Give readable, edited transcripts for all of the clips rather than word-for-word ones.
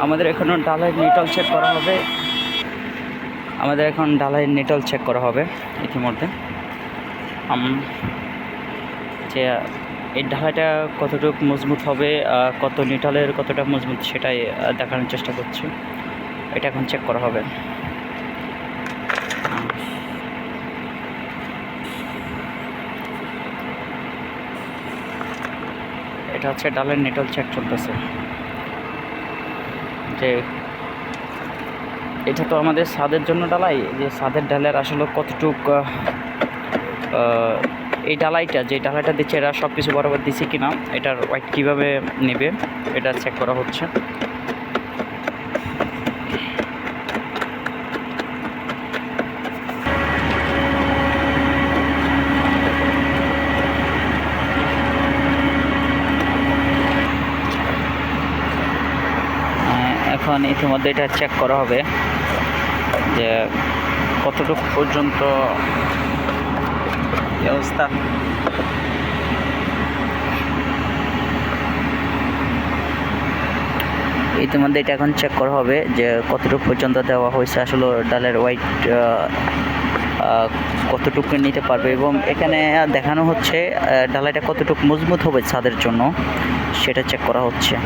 আমাদের এখন ডালাইয়ের নিটল চেক করা হবে। আমাদের এখন ডালাইয়ের নিটল চেক করা হবে ইতিমধ্যে। যে এই ঢালাইটা কতটুকু মজবুত হবে, কত নিটলের কতটা মজবুত সেটাই দেখানোর চেষ্টা করছি। এটা এখন চেক করা হবে। এটা হচ্ছে ডালের নিটল চেক চলতেছে। যে এটা তো আমাদের ছাদের জন্য ডালাই, যে ছাদের ডালের আসলে কতটুক এই ডালাইটা যে ডালাইটা দিচ্ছে এরা সব কিছু বরাবর দিচ্ছে কিনা, এটার ওয়েট কীভাবে নেবে এটা চেক করা হচ্ছে। এখন ইতিমধ্যে এটা চেক করা হবে যে কতটুকু পর্যন্ত অবস্থা। ইতিমধ্যে এটা এখন চেক করা হবে যে কতটুকু পর্যন্ত দেওয়া হয়েছে, আসলে ডালের ওয়েট কতটুকু নিতে পারবে, এবং এখানে দেখানো হচ্ছে ডালাইটা কতটুকু মজবুত হবে ছাদের জন্য সেটা চেক করা হচ্ছে।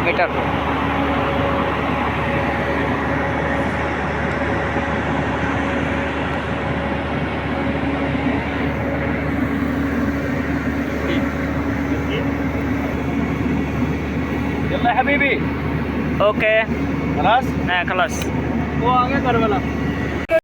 মিটার يلا يا حبيبي. ওকে خلاص হ্যাঁ খালাস। वो आगे कर वाला